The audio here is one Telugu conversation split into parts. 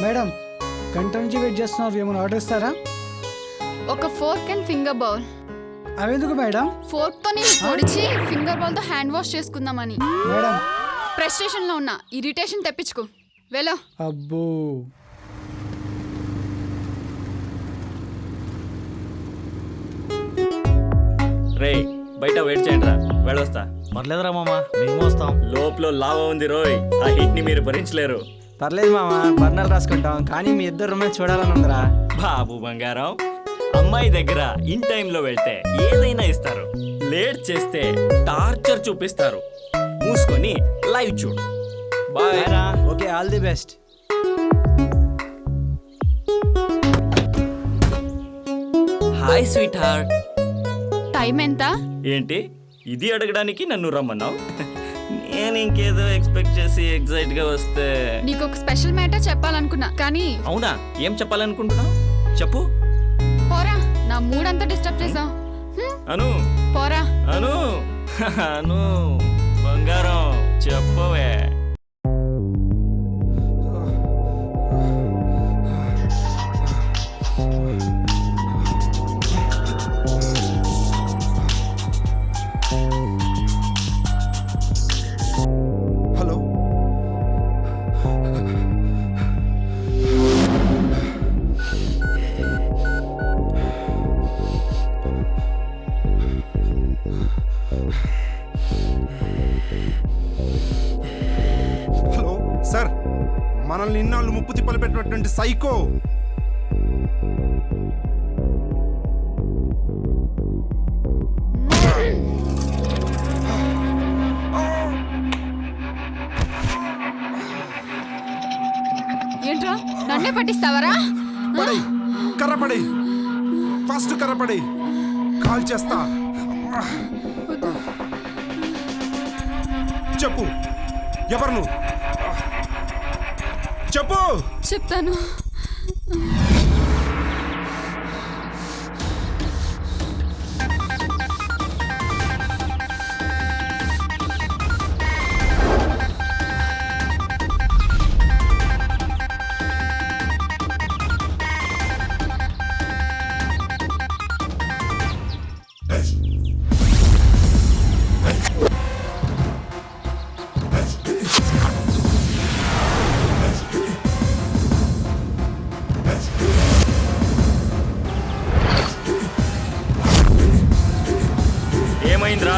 మేడం గంట నుంచి వెయిట్ చేస్తున్నారు, ఏమైనా ఆర్డర్ ఇస్తారా? ఒక ఫోర్క్ అండ్ ఫింగర్ బౌల్. అవెందుకు మేడం? ఫోర్క్ తో నేను పొడిచి ఫింగర్ బౌల్ తో హ్యాండ్ వాష్ చేసుకుందామని. మేడం ఫ్రస్ట్రేషన్ లో ఉన్నా, ఇరిటేషన్ తెప్పించుకో. వెళ్ళు. అబ్బో రే బయట వెయిట్ చేయండి రా, వెళ్ళొస్తా. పర్లేదురా మామా, మేము వస్తాం. లోపల లావా ఉంది రోయ్, ఆ హీట్ ని మీరు భరించలేరు. పర్లేదు మామా, బర్నర్ రాసుకుంటాం, కానీ మీ ఇద్దరు రూమ్మేట్ చూడాలని ఉందిరా. బాబు బంగారం, అమ్మాయి దగ్గర ఇన్ టైంలో వెళ్తే ఏదైనా ఇస్తారు, లేట్ చేస్తే టార్చర్ చూపిస్తారు. మూసుకొని లైవ్ చూడు. Bye. Okay, all the best. Hi sweetheart. Time ఎంత? ఏంటి ఇది అడగడానికి నన్ను రమ్మన్నావు? నేను ఇంకేదో ఎక్స్పెక్ట్ చేసి ఎగ్జైట్ గా వస్తే. నీకు ఒక స్పెషల్ మ్యాటర్ చెప్పాలనుకున్నా, కానీ. అవునా, ఏం చెప్పాలనుకుంటున్నావు? చెప్పు. పోరా, నా మూడ్ అంతా డిస్టర్బ్ చేసావు. అను పోరా. అను అను బంగారం చెప్పవే. హలో, హలో సార్, మనల్ని ఇన్నాళ్ళు ముప్పు తిప్పలు పెట్టినటువంటి సైకో ఏంట్రా, నన్నే పట్టిస్తావరా? పడి కర్రపడి, ఫస్ట్ కర్రపడి కాల్ చేస్తా. చెప్పు, ఎవరు నువ్వు? చెప్పు. చెప్తాను. ఏమైందిరా?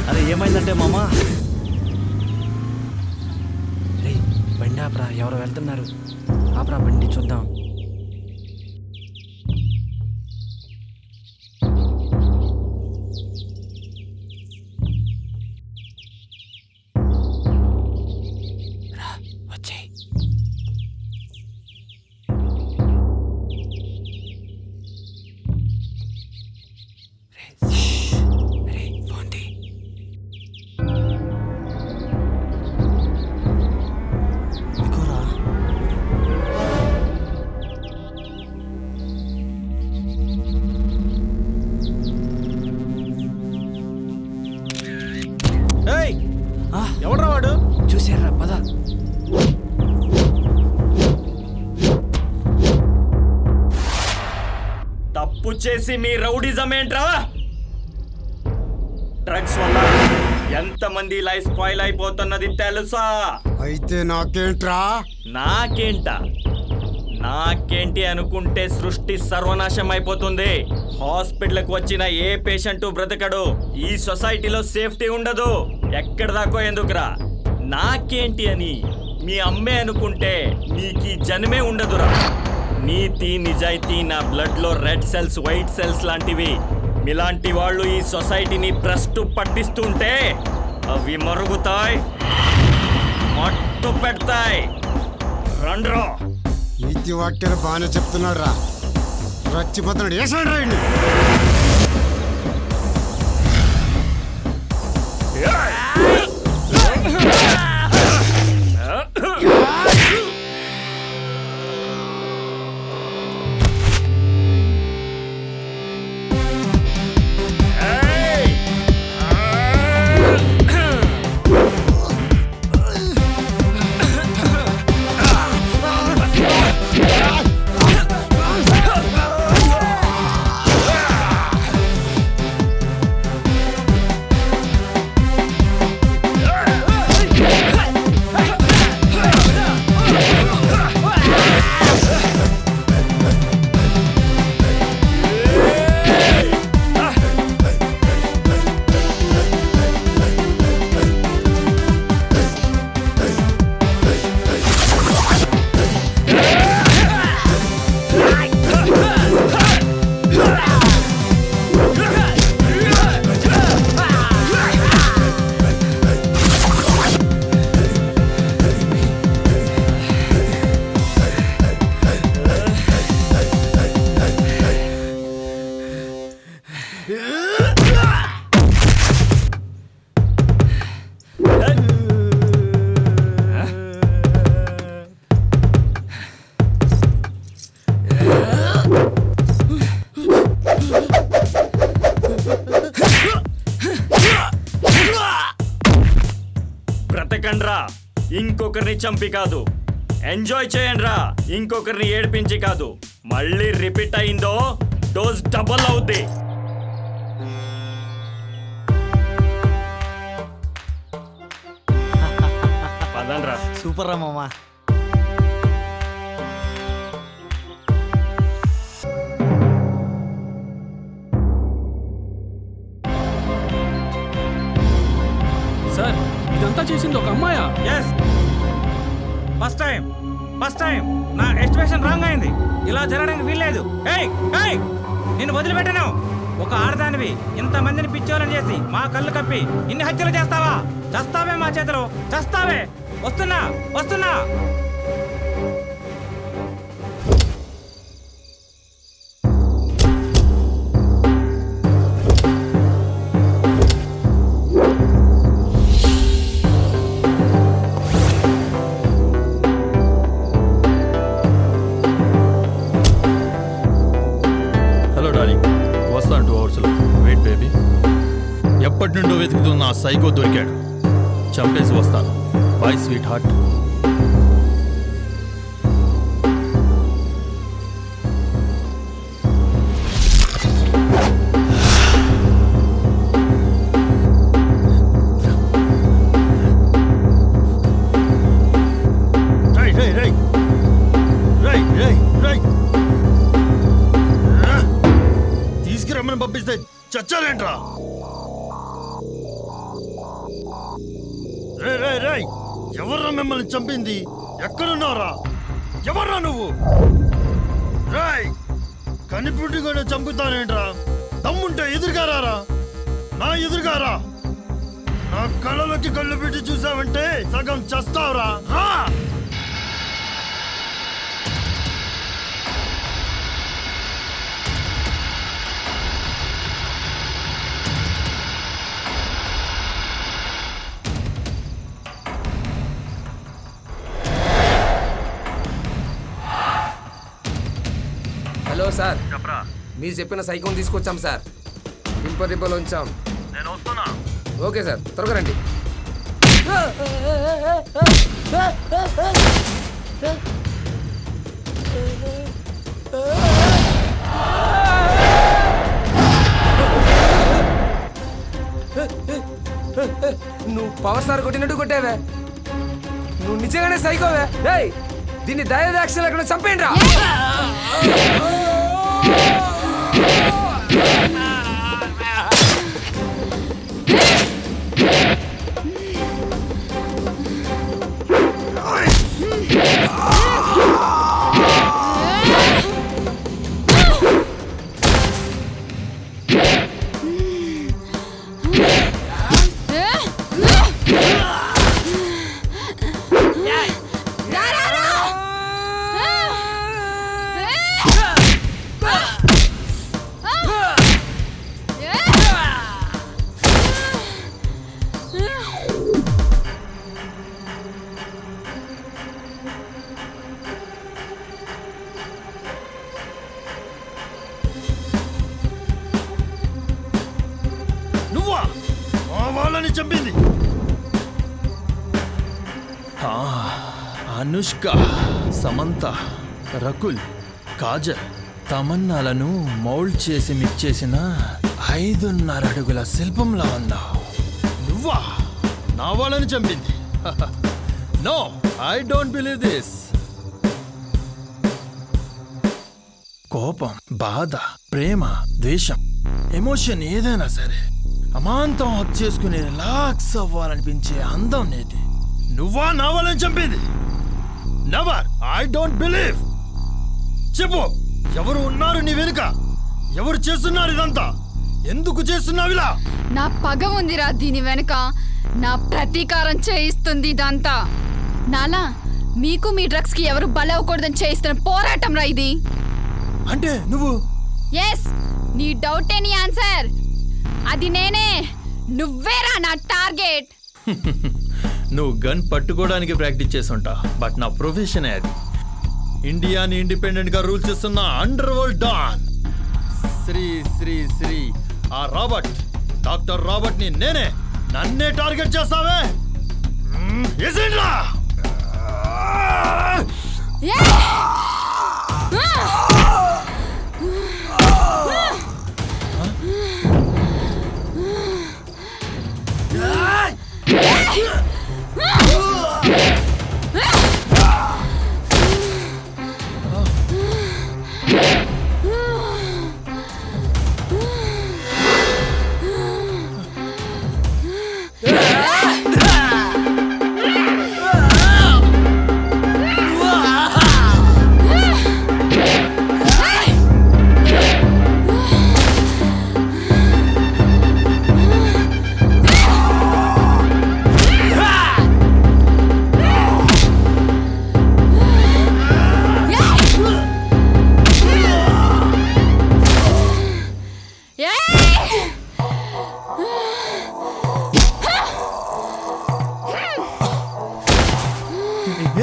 అరే ఏమైందంటే మామా, రే బండి ఆపరా, ఎవరు వెళ్తున్నారు? ఆపరా బండి, చూద్దాం. రా, వచ్చేయ్. రే ఫోన్ తీ. ఇదిగోరా. ఏయ్, ఎవడ్రా వాడు? చూసారా, పద. తప్పు చేసి మీ రౌడిజం ఏంట్రా? డ్రగ్స్ వల్ల ఎంతమంది లైఫ్ స్పాయిల్ అయిపోతున్నది తెలుసా? అయితే నాకేంట్రా? నాకేంటి అనుకుంటే సృష్టి సర్వనాశం అయిపోతుంది. హాస్పిటల్కి వచ్చిన ఏ పేషెంట్ బ్రతకడు. ఈ సొసైటీలో సేఫ్టీ ఉండదు. ఎక్కడ దాకో ఎందుకురా? నాకేంటి అని మీ అమ్మే అనుకుంటే నీకు జన్మే ఉండదురా. నీతి నిజాయితీ నా బ్లడ్ లో రెడ్ సెల్స్ వైట్ సెల్స్ లాంటివి. మీలాంటి వాళ్ళు ఈ సొసైటీని భ్రష్టు పట్టిస్తుంటే అవి మరుగుతాయి, మట్టు పెడతాయి. రండ్రో. నీతి వాక్యాలు బాగానే చెప్తున్నాడు రా, రచ్చిపోతున్నాడు. వేసాడు రాయండి. బ్రతకండ్రా, ఇంకొకరిని చంపి కాదు. ఎంజాయ్ చేయండిరా, ఇంకొకరిని ఏడిపించి కాదు. మళ్ళీ రిపీట్ అయిందో డోస్ డబల్ అవుద్ది. పదండ్రా. సూపర్ రా మామా. సార్ ఇదంతా చేసింది ఒక అమ్మాయా? ఎస్, ఫస్ట్ టైం నా ఎస్టిమేషన్ రాంగ్ అయింది. ఇలా జరగడానికి వీల్లేదు. ఏయ్ ఏయ్, నిన్ను వదిలిపెట్టను. ఒక ఆడదానివి ఇంతమందిని పిచ్చోలని చేసి మా కళ్ళు కప్పి ఇన్ని హత్యలు చేస్తావా? చస్తావే మా చేతిలో, చస్తావే. వస్తున్నా వస్తున్నా. హలో డార్లింగ్, వస్తాను 2 అవర్స్లో. Wait baby. ఎప్పటి నుండో వెతుకుతున్న ఆ సైకో దొరికాడు. చంపేసి వస్తాను. Bye sweetheart. తీసుకురమ్మని పంపిస్తే చచ్చాలేంట్రా? రే, ఎవర్రా మిమ్మల్ని చంపింది? ఎక్కడున్నారా? ఎవర్రా నువ్వు? రేయ్, కనిపుట్టి కూడా చంపుతానేంట్రా? దమ్ముంటే ఎదురుగారా, నా ఎదురుగారా. నా కళ్ళలోకి కళ్ళు పెట్టి చూసావంటే సగం చస్తావురా. రా. హలో సార్, మీరు చెప్పిన సైకోని తీసుకొచ్చాం సార్. దింపలో ఉంచాం. నేను వస్తున్నా. ఓకే సార్, త్వరగా రండి. నువ్వు పవర్ స్టార్ కొట్టినట్టు కొట్టావే. నువ్వు నిజంగానే సైకోవే. రేయ్, దీన్ని దయదాక్ష లేకుండా చంపేయండి రా. నువ్వా మా వాళ్ళని చంపింది? అనుష్క, సమంత, రకుల్, కాజల్, తమన్నాలను మౌల్డ్ చేసి మిక్స్ చేసిన 5.5 అడుగుల శిల్పంలా ఉన్నావు. నువ్వా నా వాళ్ళని చంపింది? No, I don't believe this. కోపం, బాధ, ప్రేమ, ద్వేషం, ఎమోషన్ ఏదైనా సరే అమాంతం హక్ చేసుకుని రిలాక్స్ అవ్వాలనిపించే అందం నేది. నువ్వా నా వాళ్ళని చంపింది? Never, I don't believe. చెప్పు, ఎవరు ఉన్నారు నీ వెనుక? ఎవరు చేస్తున్నారు ఇదంతా? ఎందుకు చేస్తున్నావు ఇలా? నా పగ ఉందిరా దీని వెనుక. నా ప్రతీకారం చేయిస్తుంది ఇదంతా. నాలా మీకు మీ డ్రగ్స్ కి ఎవరు బలవకూడదని చేయిస్తున్న పోరాటం రా ఇది. అంటే నువ్వు? ఎస్, నీ డౌటే నీ ఆన్సర్. అది నేనే. నువ్వేరా నా టార్గెట్. నువ్వు గన్ పట్టుకోవడానికి ప్రాక్టీస్ చేసుంటా, బట్ నా ప్రొఫెషనే అది. ఇండియాని ఇండిపెండెంట్ గా రూల్ చేస్తున్న underworld don Shri Shri Shri ఆ రాబర్ట్, డాక్టర్ రాబర్ట్ ని నన్నే టార్గెట్ చేస్తావే? ఏసేంట్రా?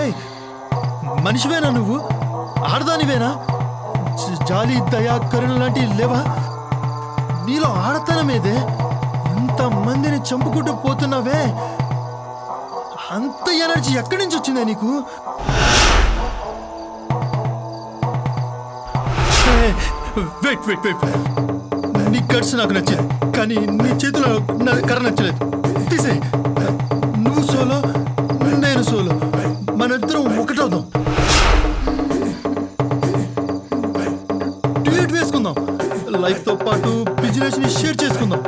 ఏయ్, మనిషివేనా నువ్వు? ఆడదానివేనా? జాలి, దయా, కరుణ లాంటి లేవా? నీలో ఆడతనమేదే? ఎంతమందిని చంపుకుంటూ పోతున్నావే, అంత ఎనర్జీ ఎక్కడి నుంచి వచ్చిందే నీకు? వెయిట్ వెయిట్ వెయిట్, నీ గట్స్ నాకు నచ్చింది, కానీ నీ చేతిలో నా కర్ర నచ్చలేదు. తీసే, నువ్వు సోలో, నేను సోలో, మనిద్దరం ఒకటవుదాం. డ్యూయట్ వేసుకుందాం, లైఫ్ తో పాటు బిజినెస్ ని షేర్ చేసుకుందాం.